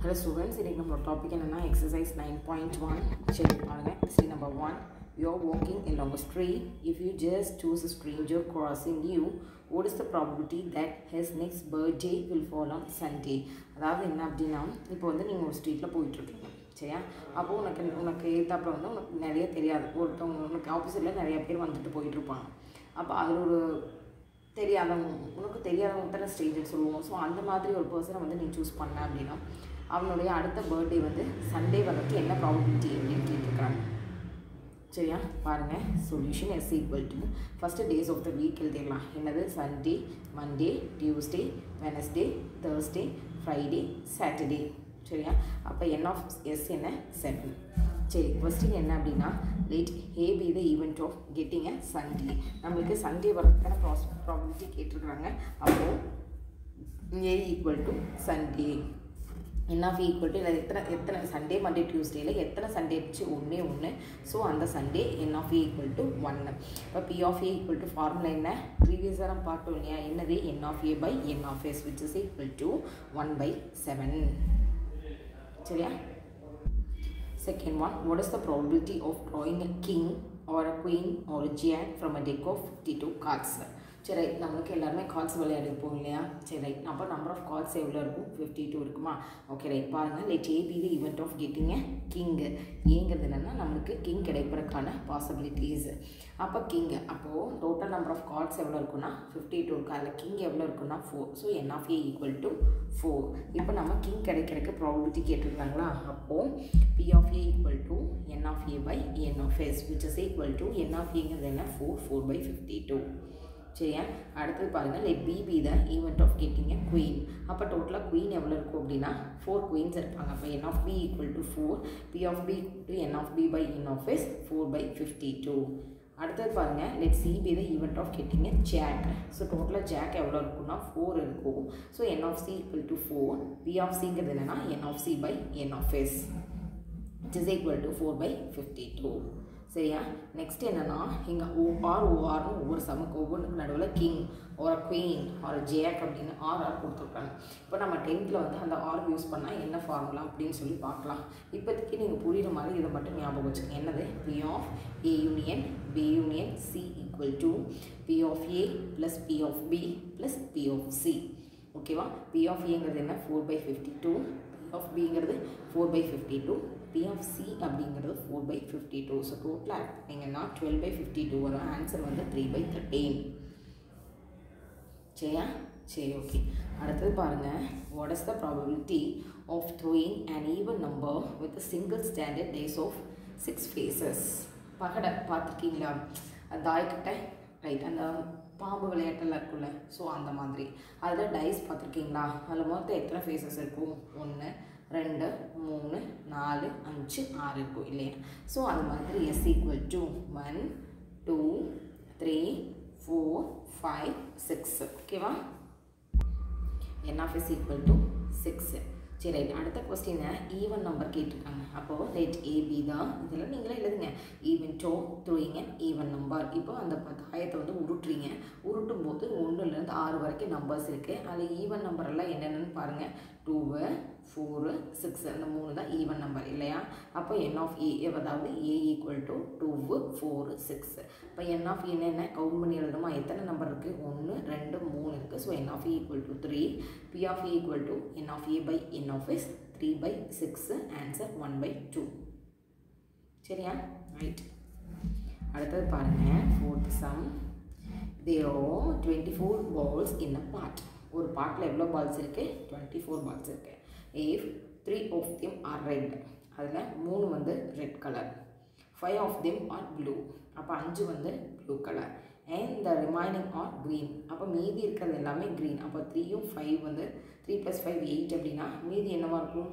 Hello students, today our topic is exercise 9.1. See number 1. You are walking along a street. If you just choose a stranger crossing you, what is the probability that his next birthday will fall on Sunday? அதாவது என்ன அப்படின்னா இப்போ வந்து நீங்கள் ஒரு ஸ்ட்ரீட்டில் போயிட்டுருக்கீங்க சரியா. அப்போது உனக்கு ஏத்தாப்பில் வந்து உனக்கு நிறைய தெரியாது, ஒருத்தவங்க உனக்கு ஆப்போசிட்டில் நிறைய பேர் வந்துட்டு போயிட்டுருப்பாங்க. அப்போ அதில் ஒரு உனக்கு தெரியாதவங்க தானே ஸ்ட்ரேஞ்சர் சொல்லுவோம். ஸோ அந்த மாதிரி ஒரு பர்சனை வந்து நீ சூஸ் பண்ண அப்படின்னா அவனுடைய அடுத்த பர்த்டே வந்து சண்டே வரதுக்கு என்ன ப்ராபபிலிட்டி அப்படின்னு கேட்டிருக்காங்க சரியா. பாருங்கள், solution S equal to first days of the week எழுதிடலாம். என்னது? Sunday, Monday, Tuesday, Wednesday, Thursday, Friday, Saturday சரியா. அப்போ என் ஆஃப் எஸ் என்ன? 7. சரி, கொஸ்டின் என்ன அப்படின்னா let A be the event of getting a Sunday. நம்மளுக்கு சண்டே வரதுக்கான ப்ராபபிலிட்டி கேட்டிருக்கிறாங்க. அப்போது A equal to Sunday, N of equal to எத்தனை சண்டே, மண்டே, டியூஸ்டேயில் எத்தனை சண்டே இருந்துச்சு? ஒன்று. ஸோ அந்த Sunday N of equal to 1. இப்போ P of A equal to formula என்ன? ப்ரீவியஸாக நம்ம பார்த்தோம் இல்லையா? என்னது? N of A by N of S which is equal to 1/7 சரியா. Second one, what is the probability of drawing a king or a queen or a jack from a deck of 52 cards? சரி right, நம்மளுக்கு எல்லாருமே cards விளையாடிருப்போம் இல்லையா? சரி right, அப்போ number of cards எவ்வளோ இருக்கும்? 52 இருக்குமா? ஓகே ரைட், பாருங்கள். Let A be the event of getting a king. ஏங்கிறது என்னென்னா நம்மளுக்கு கிங் கிடைப்பதற்கான பாசிபிலிட்டிஸ். அப்போ கிங், அப்போது டோட்டல் நம்பர் ஆஃப் கார்ட்ஸ் எவ்வளோ இருக்குன்னா 52 இருக்குது. அதில் கிங் எவ்வளோ இருக்குன்னா 4. So N of A equal to 4. இப்போ நம்ம கிங் கிடைக்கிறதுக்கு ப்ராபபிலிட்டி கேட்டிருக்காங்களா? அப்போது P of A equal to N of A by N of S which is equal to N of ஏங்கிறது என்ன? 4/52 சரியா. அடுத்தது பாருங்கள், let B be the event of getting a queen. அப்போ டோட்டலாக குவீன் எவ்வளோ இருக்கும் அப்படின்னா 4 குவீன்ஸ் இருப்பாங்க. அப்போ N of B equal to 4, P of B to N of B by N of S 4/52. அடுத்தது பாருங்கள், let C be the event of getting a jack. So டோட்டலாக ஜாக் எவ்வளோ இருக்குன்னா 4 இருக்கும். So N of C equal to 4, P of சிங்கிறது என்னென்னா N of C by N of S which is equal to 4/52 சரியா. Next என்னென்னா இங்கே ஓஆர்னு ஒவ்வொரு சமக்கு ஒவ்வொன்றுக்கு நடுவில் கிங் ஒரு குவீன் ஒரு ஜேக் அப்படின்னு ஆர் கொடுத்துருக்காங்க. இப்போ நம்ம 10th வந்து அந்த ஆர் யூஸ் பண்ணால் என்ன ஃபார்முலா அப்படின்னு சொல்லி பார்க்கலாம். இப்போதைக்கு நீங்கள் புரிகிற மாதிரி இதை மட்டும் ஞாபகம் வச்சுக்கோங்க. என்னது? P of A union B union C equal to P of A plus P of B plus P of C. ஓகேவா? பி ஆஃப் ஏங்கிறது என்ன? 4/52, பி ஆஃப் பிங்கிறது 4/52, பி ஆஃப் சி அப்படிங்கிறது 4/52. ஸோ டோட்டலாக ஆட் பண்ணிங்கன்னா 12/52 வரும். ஆன்சர் வந்து 3/13 சரியா. சரி ஓகே. அடுத்தது பாருங்கள், what is the probability of throwing an even number with single standard dice of 6 faces? பகடை பார்த்துருக்கீங்களா? தாய்க்கட்டை ரைட், அந்த பாம்பு விளையாட்டெல்லாம் இருக்குல்ல, ஸோ அந்த மாதிரி. அதில் டைஸ் பார்த்துருக்கீங்களா? அதில் மொத்தம் எத்தனை ஃபேஸஸ் இருக்கும்? 1 2 3 4 5 6 இருக்கும் இல்லையா? ஸோ அது மாதிரி எஸ் ஈக்குவல் டு 1 2 3 4 5 6 ஓகேவா. என் ஆஃப் எஸ் ஈக்குவல் டு 6 சரி ரைட். அடுத்த கொஸ்டினை ஈவன் நம்பர் கேட்டிருக்காங்க. அப்போது லெட் ஏ பி தான், இதெல்லாம் நீங்களே எழுதுங்க. Event of throwing an even number. இப்போ அந்த தாயத்தை வந்து உருட்டுறீங்க. உருட்டும் போது 1லேருந்து 6 வரைக்கும் நம்பர்ஸ் இருக்குது. அதில் ஈவன் நம்பர் எல்லாம் என்னென்னு பாருங்கள். 2 4 6 அந்த 3 தான் ஈவன் நம்பர் இல்லையா? அப்போ என் ஆஃப் ஏ, அதாவது ஏ ஈக்குவல் டு 2 4 6. இப்போ என் ஆஃப் ஏன்னு என்ன கவுண்ட் பண்ணி எழுதணுமா? எத்தனை நம்பர் இருக்குது? 1 2 3 இருக்குது. So N of A equal to 3, P of A equal to N of A by N of S 3/6. Answer 1/2 சரியா. ரைட். அடுத்தது பாருங்கள், 4th sum. there are 24 balls in a pot. ஒரு பாட்டில் எவ்வளோ பால்ஸ் இருக்குது? 24 பால்ஸ் இருக்குது. if 3 of them are red, அதில் 3 வந்து red colour, 5 of them are blue, அப்போ 5 வந்து blue colour, and the remaining are green, அப்போ மீதி இருக்கிறது எல்லாமே green. அப்போ 3யும் 5 வந்து 3 + 5 8 அப்படின்னா மீதி என்னவா இருக்கும்?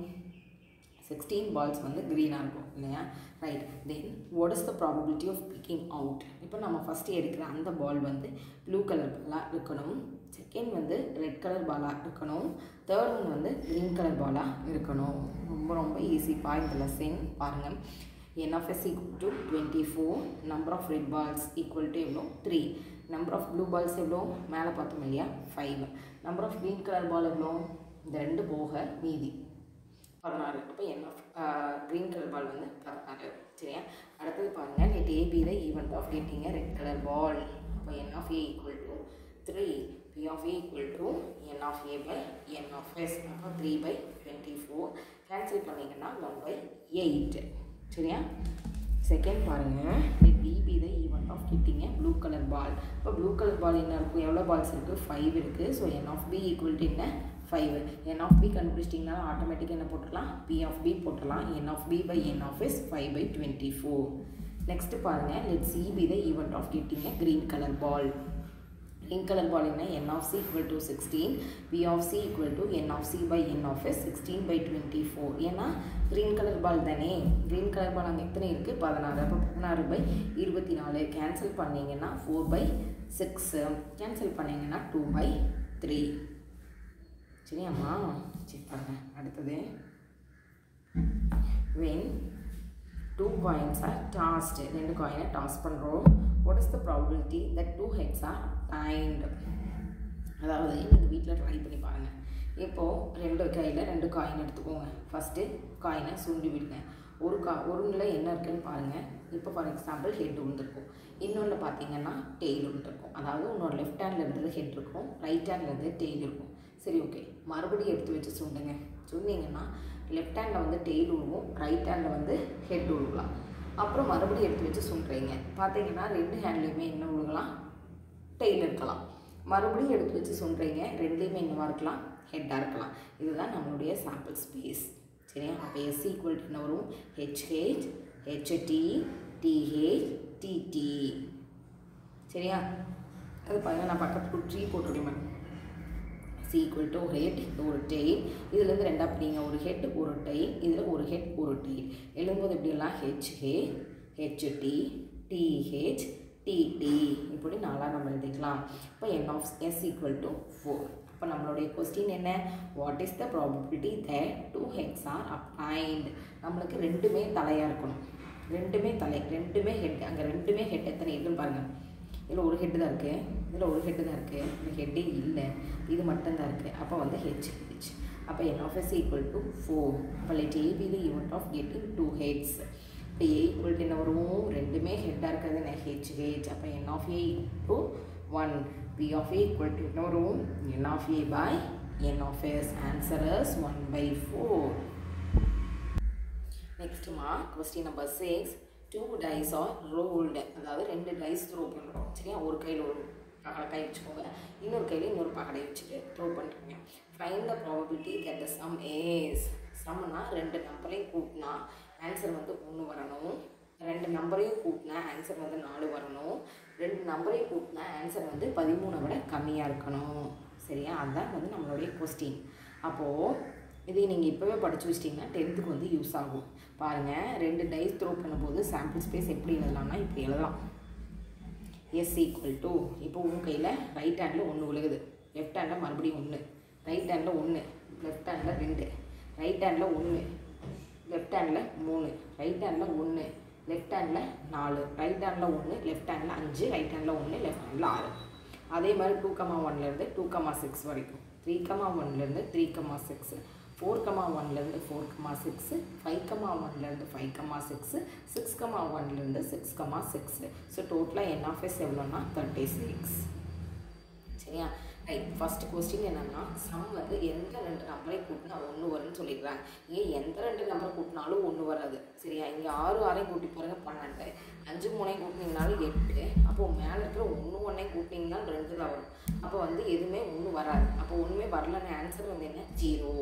16 பால்ஸ் வந்து க்ரீனாக இருக்கும் இல்லையா? Right. Then what is the probability of picking out? இப்போ நம்ம ஃபஸ்ட்டு எடுக்கிற அந்த பால் வந்து ப்ளூ கலர் பாலாக இருக்கணும், செகண்ட் வந்து ரெட் கலர் பாலாக இருக்கணும், தேர்ட் ஒன் வந்து க்ரீன் கலர் பாலாக இருக்கணும். ரொம்ப ரொம்ப ஈஸிப்பா இந்த லெசன். பாருங்கள், N of S equal to 24, number of red balls equal to எவ்வளோ? 3, நம்பர் ஆஃப் ப்ளூ பால்ஸ் எவ்வளோ? மேலே பார்த்தோம் இல்லையா? 5, number of green colour ball எவ்வளோ? இந்த 2 போக மீதி 16. அப்போ n of green color ball வந்து 16. சரியா? அடுத்தது பாருங்க, let A be the event of getting a red color ball. அப்போ n of A equal to 3, P of A equal to n of A by n of S. அப்போ 3 by 24 cancel பண்ணிங்கன்னா 1 by 8. சரியா? Second பாருங்க, let B be the event of getting a blue color ball. இப்போ blue color ball என்ன இருக்கும்? எவ்வளோ balls இருக்குது? 5 இருக்குது. So n of B equal to என்ன? 5. n of B கண்டுபிடிச்சிட்டிங்கன்னா ஆட்டோமேட்டிக்காக என்ன போட்டுடலாம்? P of B போட்டுடலாம். n of B by n of S 5 by 24. Next பாருங்க, let C be the event of getting a green color ball. green color ball என்ன? n of C equal to 16, P of C equal to n of C by n of S 16 by 24. ஏன்னா green color ball தானே. green color ball அங்கே எத்தனை இருக்குது? 16. அப்போ 16 by 24 cancel பண்ணிங்கன்னா 4 by 6 cancel பண்ணிங்கன்னா 2 by 3. சரியாம்மா? சரி பாருங்க, அடுத்தது when 2 coins are tossed, 2 காயினை டாஸ் பண்ணுறோம், what is the probability that 2 heads are obtained? அதாவது நீங்கள் வீட்டில் ட்ரை பண்ணி பாருங்கள். இப்போது 2 கையில் 2 காயின் எடுத்துக்கோங்க. ஃபஸ்ட்டு காயினை சுண்டி விடுங்க. ஒரு நிலை என்ன இருக்குன்னு பாருங்கள். இப்போ ஃபார் எக்ஸாம்பிள் ஹெட் விழுந்திருக்கும், இன்னொன்று பார்த்தீங்கன்னா டெய்ல் விழுந்திருக்கும். அதாவது உன்னோட லெஃப்ட் ஹேண்டில் இருந்தது ஹெட் இருக்கும், ரைட் ஹேண்டில் இருந்தது டெய்ல் இருக்கும். சரி, ஓகே. மறுபடியும் எடுத்து வச்சு சுண்டுங்க. சொன்னீங்கன்னா லெஃப்ட் ஹேண்டில் வந்து டெய்ல் விழுவும், ரைட் ஹேண்டில் வந்து ஹெட் விழுகலாம். அப்புறம் மறுபடியும் எடுத்து வச்சு சுண்டுறீங்க. பார்த்தீங்கன்னா 2 ஹேண்ட்லேயுமே என்ன விழுகலாம்? டெய்ல் இருக்கலாம். மறுபடியும் எடுத்து வச்சு சுண்டுறீங்க, ரெண்டுலேயுமே என்னவாக இருக்கலாம்? ஹெட்டாக இருக்கலாம். இதுதான் நம்மளுடைய சாம்பிள் ஸ்பேஸ். சரியா? அப்போ S ஈக்குவல் டு என்ன வரும்? HH, HT, TH, TT. சரியா? அது பாருங்கள், நான் பக்கத்துக்கு ட்ரீ போட்டுருக்கேன். C ஈக்குவல் டு ஹெட், ஒரு டெய்ல். இதுலேருந்து ரெண்டாக பிடிங்க, ஒரு ஹெட் ஒரு டெய்ல், இதில் ஒரு ஹெட் ஒரு டெய்ல். எழுதும்போது எப்படியெல்லாம் HH, HT, TH, TT இப்படி 4 நம்ம எழுதிக்கலாம். இப்போ n of S equal to 4. இப்போ நம்மளுடைய கொஸ்டின் என்ன? What is the probability that 2 heads are obtained? நம்மளுக்கு ரெண்டுமே தலையாக இருக்கணும். ரெண்டுமே தலை, ரெண்டுமே ஹெட். அங்கே ரெண்டுமே ஹெட் எத்தனை இருக்குன்னு பாருங்கள். இதில் ஒரு ஹெட்டு தான் இருக்குது, இதில் ஒரு ஹெட்டு தான் இருக்குது, இந்த ஹெட்டே இல்லை, இது மட்டும்தான் இருக்குது. அப்போ வந்து ஹெச். அப்போ n of S equal to 4. அப்போ let A be the event of getting 2 heads. இப்போ A ஈக்குவல் டு என்ன வரும்? ரெண்டுமே ஹெட்டாக இருக்கிறது என்ன? HH. அப்போ n of A equal to 1. P of A equal to என்ன வரும்? n of A by n of S. Answer is 1 by 4. நெக்ஸ்ட்டுமா question number 6. 2 dice are rolled. அதாவது 2 dice த்ரோ பண்ணுறோம். சரியா? ஒரு கையில் ஒரு பகடை வச்சுக்கோங்க, இன்னொரு கையில் இன்னொரு பகடை வச்சுட்டு த்ரோ பண்ணுறீங்க. Find the probability that the sum is. சம்னா 2 நம்பரையும் கூட்டினா ஆன்சர் வந்து 1 வரணும், 2 நம்பரையும் கூட்டினா ஆன்சர் வந்து 4 வரணும், 2 நம்பரையும் கூட்டினா ஆன்சர் வந்து 13 விட கம்மியாக இருக்கணும். சரியா? அதுதான் வந்து நம்மளுடைய கொஸ்டின். அப்போது இதை நீங்கள் இப்போவே படித்து வச்சிட்டிங்கன்னா 10th வந்து யூஸ் ஆகும். பாருங்கள், 2 டைஸ் த்ரோ பண்ணும்போது சாம்பிள் ஸ்பேஸ் எப்படி எழுதலாம்னா இப்படி எழுதலாம். S ஈக்குவல் டு, இப்போ உங்கள் கையில் ரைட் ஹேண்டில் 1 விழுகுது, லெஃப்ட் ஹேண்டில் மறுபடியும் 1, right handle 1, left handle 2, right handle 1, left handle 3, right handle 1, left handle 4, right handle 1, left handle 5, right handle 1, left handle 6. அதே மாதிரி 2,1லேருந்து 2,6 வரைக்கும், 3,1லேருந்து 3,6, 4,1லேருந்து 4,6, 5,1லேருந்து 5,6, 6,1லேருந்து 6,6. ஸோ டோட்டலாக n of S எவ்வளோன்னா 36. சரியா? ரைட். ஃபஸ்ட் கொஸ்டின் என்னென்னா, some வந்து எந்த 2 நம்பரை கூட்டினா 1 வரும்னு சொல்லிடுறாங்க. ஏன் எந்த 2 நம்பரை கூட்டினாலும் 1 வராது. சரியா? இங்கே 6 கூட்டி பாருங்கள் 12, 5 3 கூட்டினீங்கனாலும் 8. அப்போது மேலே இருக்கிற 1 1 கூட்டினீங்கன்னா 2 தான் வரும். அப்போ வந்து எதுவுமே 1 வராது. அப்போ ஒன்றுமே வரலன்னு ஆன்சர் வந்து என்ன? 0.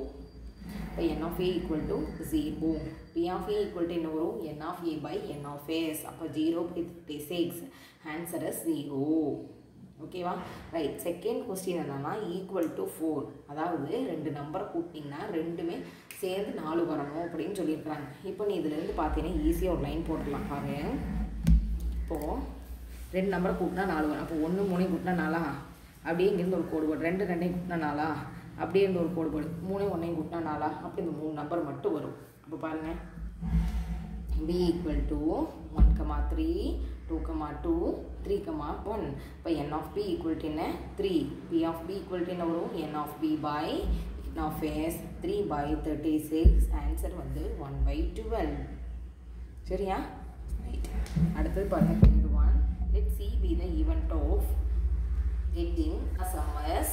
இப்போ n of A equal to 0. P of A equal to என்ன வரும்? n of A by n of S. அப்போ 0 by 36. Answer is 0. ஓகேவா? ரைட். செகண்ட் கொஸ்டின் என்னன்னா ஈக்குவல் டு 4. அதாவது 2 நம்பரை கூட்டிங்கன்னா ரெண்டுமே சேர்ந்து 4 வரணும் அப்படின்னு சொல்லியிருக்காங்க. இப்போ நீ இதிலேருந்து பார்த்தீங்கன்னா ஈஸியாக ஒரு லைன் போட்டுடலாம். பாருங்க, இப்போது 2 நம்பரை கூட்டினா 4 வரும். அப்போ 1 3 கூட்டினா 4, அப்படியே இங்கேருந்து ஒரு கோடு போடு. 2 2 கூட்டினா 4, அப்படியே இருந்து ஒரு கோடு போடு. 3 1 கூட்டினா 4, அப்போ இந்த 3 நம்பர் மட்டும் வரும். அப்போ பாருங்கள், B equal to 1,3, 2,2, 3,1. இப்போ n of B equal to என்ன? 3. P of B equal to என்ன வரும்? n of B by n of S. 3 by 36 answer வந்து 1 by 12 சரியா ரைட் அடுத்தது பாருங்க third one let C be the event of getting a sum as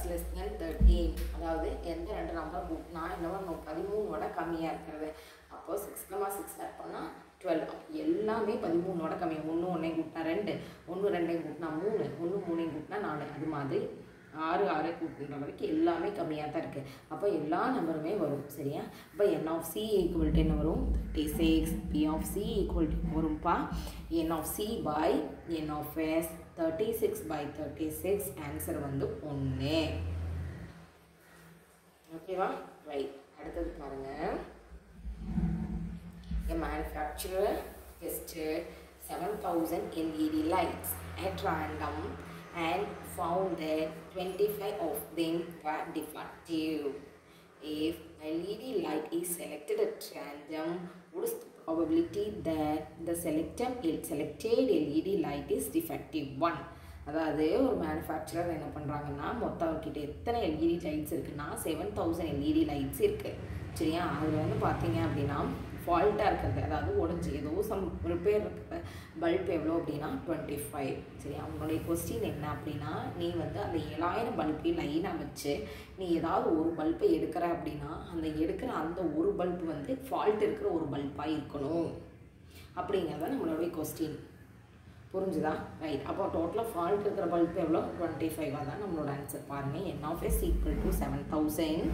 less than 13 அதாவது எந்த ரெண்டு நம்பர் கூட்டினா என்னவோ 13 விட கம்மியாக இருக்கிறது அப்போ 6 ஆட் பண்ணால் 12 எல்லாமே 13 விட கம்மியாக 1 1 கூட்டினா 2 1 2 கூட்டினா 3 1 3 கூட்டினா 4 அது மாதிரி 6 6 கூட்டுன்ற வரைக்கும் எல்லாமே கம்மியாக தான் இருக்குது அப்போ எல்லா நம்பருமே வரும் சரியா இப்போ n of c equal to என்ன வரும் 36 p of c equal to வரும்பா n of c by n of s 36 by 36 answer வந்து 1 ஓகேவா ரைட் அடுத்தது பாருங்க a manufacturer tested 7000 LED lights at random and found that 25 of them were defective. If LED light is selected at random, what is the probability that the selected LED light is defective? 1. அதாவது ஒரு manufacturer என்ன பண்ணுறாங்கன்னா மொத்தம் அவர்கிட்ட எத்தனை LED lights இருக்குன்னா 7000 LED lights இருக்குது சரியா அதில் வந்து பார்த்தீங்க அப்படின்னா ஃபால்ட்டாக இருக்கிறது அதாவது உடஞ்சி ஏதோ சம் ரிப்பேர் இருக்கிற பல்ப் எவ்வளோ அப்படின்னா 25 சரியா உன்னுடைய கொஸ்டின் என்ன அப்படின்னா நீ வந்து அந்த 7000 பல்பையும் லைனாக வச்சு நீ ஏதாவது ஒரு பல்பை எடுக்கிற அப்படின்னா அந்த எடுக்கிற அந்த ஒரு பல்ப் வந்து ஃபால்ட் இருக்கிற ஒரு பல்பாக இருக்கணும் அப்படிங்கிறத நம்மளுடைய கொஸ்டின் புரிஞ்சுதா ரைட் அப்போ டோட்டலாக ஃபால்ட் இருக்கிற பல்ப் எவ்வளோ 25 தான் நம்மளோட ஆன்சர் பாருங்கள் n of s equal to 7000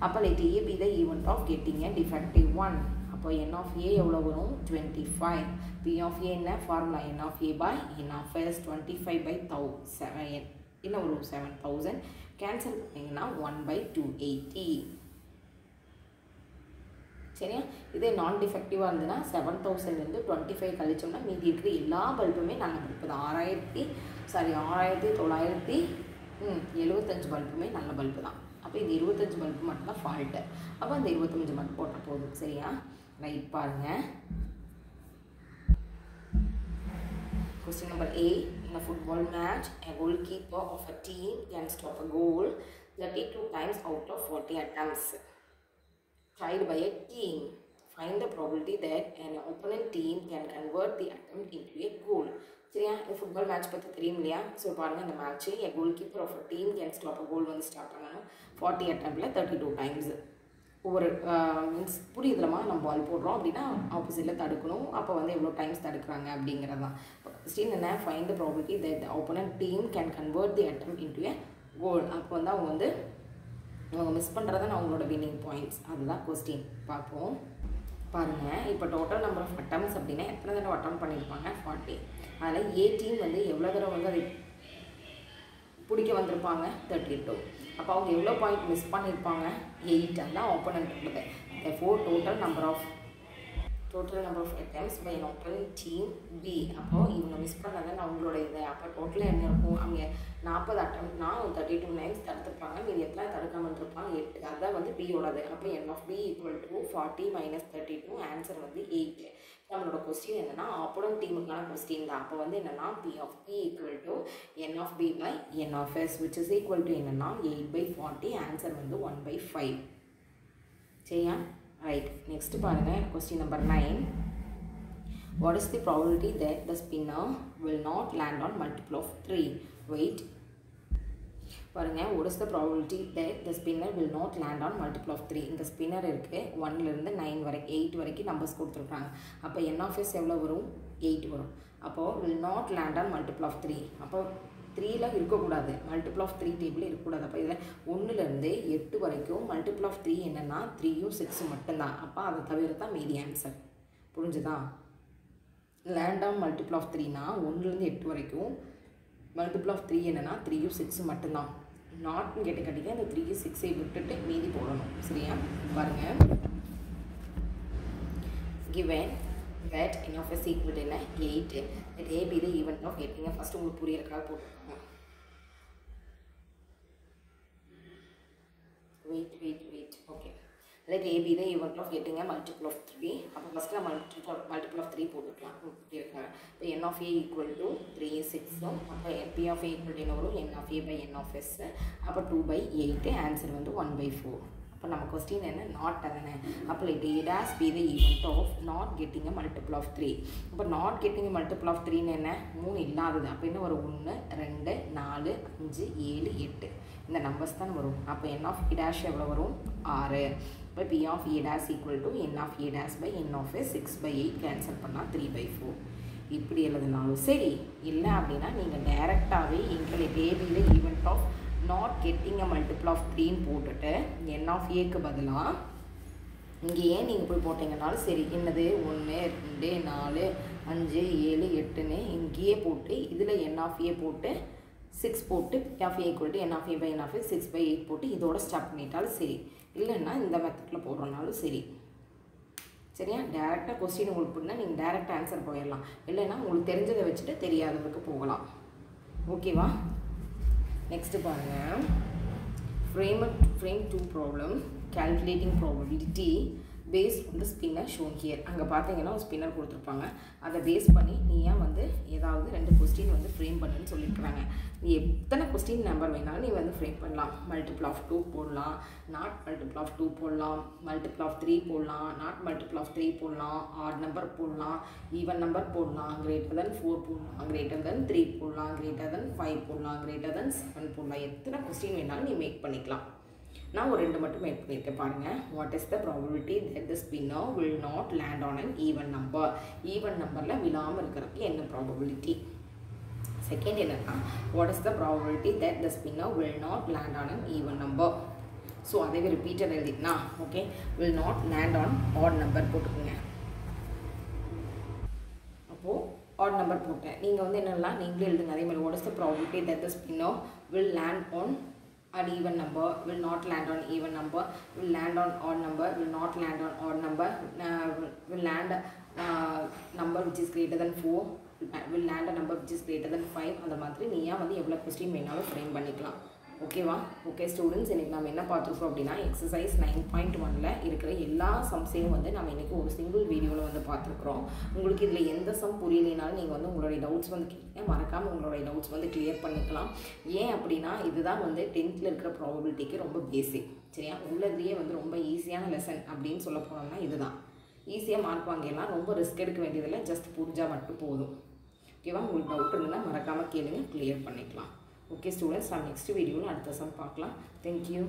அப்போ let a be the event of getting a defective one அப்போ n of a எவ்வளோ வரும் 25 p of a என்ன formula n of a by n of s 25 by 7 என்ன வரும் 7000 cancel பண்ணிங்கன்னா 1 by 280 சரியா இதே நான் டிஃபெக்டிவாக இருந்ததுன்னா 7000 25 கழிச்சோம்னா மீதி இருக்கிற எல்லா பல்புமே நல்ல பல்பு தான் 6975 பல்புமே நல்ல பல்பு தான் அப்போ இந்த 25 பல்பு மட்டும் தான் ஃபால்ட்டு அப்போ அந்த 25 மட்டும் போட்டால் போதும் சரியா ரைட் பாருங்கள் question number 8 in a football match a goalkeeper of a team can stop a goal 32 times out of 40 attempts tried by a team. Find the probability that an opponent team can convert the attempt into a goal. சரியா இந்த football match பற்றி தெரியும் இல்லையா so பாருங்கள் இந்த match a goalkeeper of a team can stop a goal வந்து start பண்ணணும் 40 அட்டம்ப்டில் 32 times ஒவ்வொரு மீன்ஸ் புரியுதுலமா நம்ம பால் போடுறோம் அப்படின்னா ஆப்போசிட்டில் தடுக்கணும் அப்போ வந்து எவ்வளோ டைம்ஸ் தடுக்கிறாங்க அப்படிங்கிறது தான் கொஸ்டின் என்ன find the probability that the opponent team can convert the attempt into a goal அப்போ வந்து அவங்க மிஸ் பண்ணுறது தான் அவங்களோட வின்னிங் பாயிண்ட்ஸ் அதுதான் கொஸ்டின் பார்ப்போம் பாருங்கள் இப்போ டோட்டல் நம்பர் ஆஃப் அட்டம்ஸ் அப்படின்னா எத்தனை தடவை அட்டம் பண்ணியிருப்பாங்க 40 அதில் ஏ டீம் வந்து எவ்வளோ தடவை வந்து அதை பிடிக்க வந்திருப்பாங்க 32 அப்போ அவங்க எவ்வளோ பாயிண்ட் மிஸ் பண்ணியிருப்பாங்க 8 அதுதான் ஆப்போனன்ட் உள்ளது therefore total number of attempts by an opponent team B அப்போ இவங்க மிஸ் பண்ணதான் அவங்களோட இது அப்போ டோட்டலாக என்ன இருக்கும் அவங்க 40 அட்டம்ப்ட்னா 32 டைம்ஸ் தடுத்துருப்பாங்க மீதி எத்தனை தடுக்காமல் இருப்பாங்க 8 அதுதான் வந்து பியோடது அப்போ n of B equal to 40 minus 32 answer வந்து 8 நம்மளோட கொஸ்டின் என்னன்னா ஆப்போனன்ட் டீமுக்கான கொஸ்டின் தான் அப்போ வந்து என்னன்னா P of P equal to n of B by n of S which is equal to என்னன்னா 8 by 40 ஆன்சர் வந்து 1 by 5 சரியா ரைட் நெக்ஸ்ட் பாருங்கள் question number 9 what is the probability that the spinner will not land on multiple of 3 wait பாருங்கள் what is the probability that the spinner will not land on multiple of 3 இந்த spinner இருக்குது 1லேருந்து 9 வரைக்கும் 8 வரைக்கும் numbers கொடுத்துருக்காங்க அப்போ n of s எவ்வளோ வரும் 8 வரும் அப்போது will not land on multiple of 3 அப்போ 3ல இருக்கக்கூடாது மல்டிபிள் ஆஃப் 3 டேபிள் இருக்கக்கூடாது அப்போ இதில் 1லேருந்து 8 வரைக்கும் மல்டிபிள் ஆஃப் 3 என்னென்னா 3யும் 6 மட்டும்தான் அப்போ அதை தவிர தான் மீதி ஆன்சர் புரிஞ்சுதா லேண்டாம் மல்டிபிள் ஆஃப் 3னா 1லேருந்து 8 வரைக்கும் மல்டிபிள் ஆஃப் 3 என்னென்னா 3யும் 6 மட்டும்தான் நாட்னு கேட்டுக்கிட்டீங்க இந்த 3யும் 6ஐ விட்டுட்டு மீதி போடணும் சரியா பாருங்கள் given that n of s equal to 8 that a be the event of getting a first உங்களுக்கு புரியறதுக்காக போட்டுருக்காங்க wait okay let A be the event of getting a multiple of 3. அப்போ ஃபஸ்ட்டு multiple of 3 போட்டுக்கலாம். இப்போ n of A equal to 3 is 6. அப்போ P of A equal to என்ன வரும்? n of A by n of S. அப்போ 2 by 8. Answer வந்து 1 by 4. அப்போ நம்ம கொஸ்டின் என்ன நாட் தானே. அப்போ let A dash be the event of not getting a multiple of 3. அப்போ not getting a multiple of 3 என்ன 3 இல்லாதது. அப்போ என்ன வரும் 1 2 4 5 7 8 இந்த நம்பர்ஸ் தான் வரும். அப்போ n of A dash எவ்வளோ வரும் 6. இப்போ P of A dash equal to n of A dash by n of S 6 by 8 cancel பண்ணால் 3 by 4. இப்படி எழுதுனாலும் சரி. இல்லை அப்படின்னா நீங்கள் டைரெக்டாகவே இங்கே let A be the event of not getting a multiple of 3 போட்டுட்டு n of Aக்கு பதிலாக இங்கே ஏன் நீங்கள் போய் போட்டிங்கனாலும் சரி. என்னது 1 2 4 5 7 8ன்னு இங்கேயே போட்டு இதில் n of A போட்டு 6 போட்டு P of A equal to n of A by n of S 6 by 8 போட்டு இதோட ஸ்டாப் பண்ணிட்டாலும் சரி. இல்லைன்னா இந்த மெத்தடில் போடுறனாலும் சரி. சரியா? டேரெக்டாக கொஸ்டின் உங்களுக்கு பிடினா நீங்கள் டேரெக்ட் ஆன்சர் போயிடலாம். இல்லைன்னா உங்களுக்கு தெரிஞ்சதை வச்சுட்டு தெரியாததுக்கு போகலாம். ஓகேவா? நெக்ஸ்ட்டு பாருங்கள். frame 2 problem calculating probability based on the spinner shown here. அங்கே பார்த்தீங்கன்னா ஒரு ஸ்பின்னர் கொடுத்துருப்பாங்க. அதை பேஸ் பண்ணி நீ ஏன் வந்து ஏதாவது 2 கொஸ்டின் வந்து ஃப்ரேம் பண்ணுன்னு சொல்லியிருக்கிறாங்க. நீ எத்தனை கொஸ்டின் நம்பர் வேணாலும் நீ வந்து ஃப்ரேம் பண்ணலாம். மல்டிபிள் ஆஃப் 2 போடலாம், நாட் மல்டிபிள் ஆஃப் 2 போடலாம், மல்டிபிள் ஆஃப் 3 போடலாம், நாட் மல்டிபிள் ஆஃப் 3 போடலாம், ஆட் நம்பர் போடலாம், ஈவன் நம்பர் போடலாம், கிரேட்டர் தென் 4 போடலாம், கிரேட்டர் தென் 3 போடலாம், கிரேட்டர் தென் 5 போடலாம், கிரேட்டர் தென் 7 போடலாம். எத்தனை கொஸ்டின் வேணாலும் நீ மேக் பண்ணிக்கலாம். நான் ஒரு 2 மட்டும் மேக் பண்ணியிருக்கேன் பாருங்கள். What is the probability that the spinner will not land on an even number? Even நம்பரில் விழாமல் இருக்கிறதுக்கு என்ன ப்ராபபிலிட்டி? செகண்ட் என்னன்னா what is the probability that the spinner will not land on an even number? So அதே repeated எழுதினா okay. will not land on odd number போட்டுக்கோங்க. அப்போது odd number போட்டேன். நீங்கள் வந்து என்னெல்லாம் நீங்களே எழுதுங்க. அதே மாதிரி what is the probability that the spinner will land on an even number, will not land on even number, will land on odd number, will not land on odd number, will land number which is greater than 4, will land a number which is greater than 5. அந்த மாதிரி நீ ஏன் வந்து எவ்வளோ question வேணாலும் frame பண்ணிக்கலாம். ஓகேவா? Okay students, இன்றைக்கி நம்ம என்ன பார்த்துருக்கோம் அப்படின்னா எக்ஸசைஸ் 9.1ல் இருக்கிற எல்லா சம்ஸையும் வந்து நம்ம இன்றைக்கி ஒரு சிங்கிள் வீடியோவில் வந்து பார்த்துருக்குறோம். உங்களுக்கு இதில் எந்த சம் புரியலைனாலும் நீங்கள் வந்து உங்களுடைய டவுட்ஸ் வந்து கேட்க மறக்காமல் உங்களுடைய டவுட்ஸ் வந்து கிளியர் பண்ணிக்கலாம். ஏன் அப்படின்னா இதுதான் வந்து 10th இருக்கிற ப்ராபபிலிட்டிக்கு ரொம்ப பேசிக். சரியா? உள்ளதுலேயே வந்து ரொம்ப ஈஸியான லெசன் அப்படின்னு சொல்ல போனோம்னா இதுதான். ஈஸியாக மார்க் வாங்கிடலாம். ரொம்ப ரிஸ்க் எடுக்க வேண்டியதில்லை. ஜஸ்ட் புரிஞ்சால் மட்டும் போதும். ஓகேவா? உங்களுக்கு டவுட் இருந்தால் மறக்காமல் கேளுங்க, கிளியர் பண்ணிக்கலாம். ஓகே ஸ்டூடெண்ட்ஸ், நம்ம நெக்ஸ்ட் வீடியோவில் அடுத்த சம் பார்க்கலாம். தேங்க்யூ.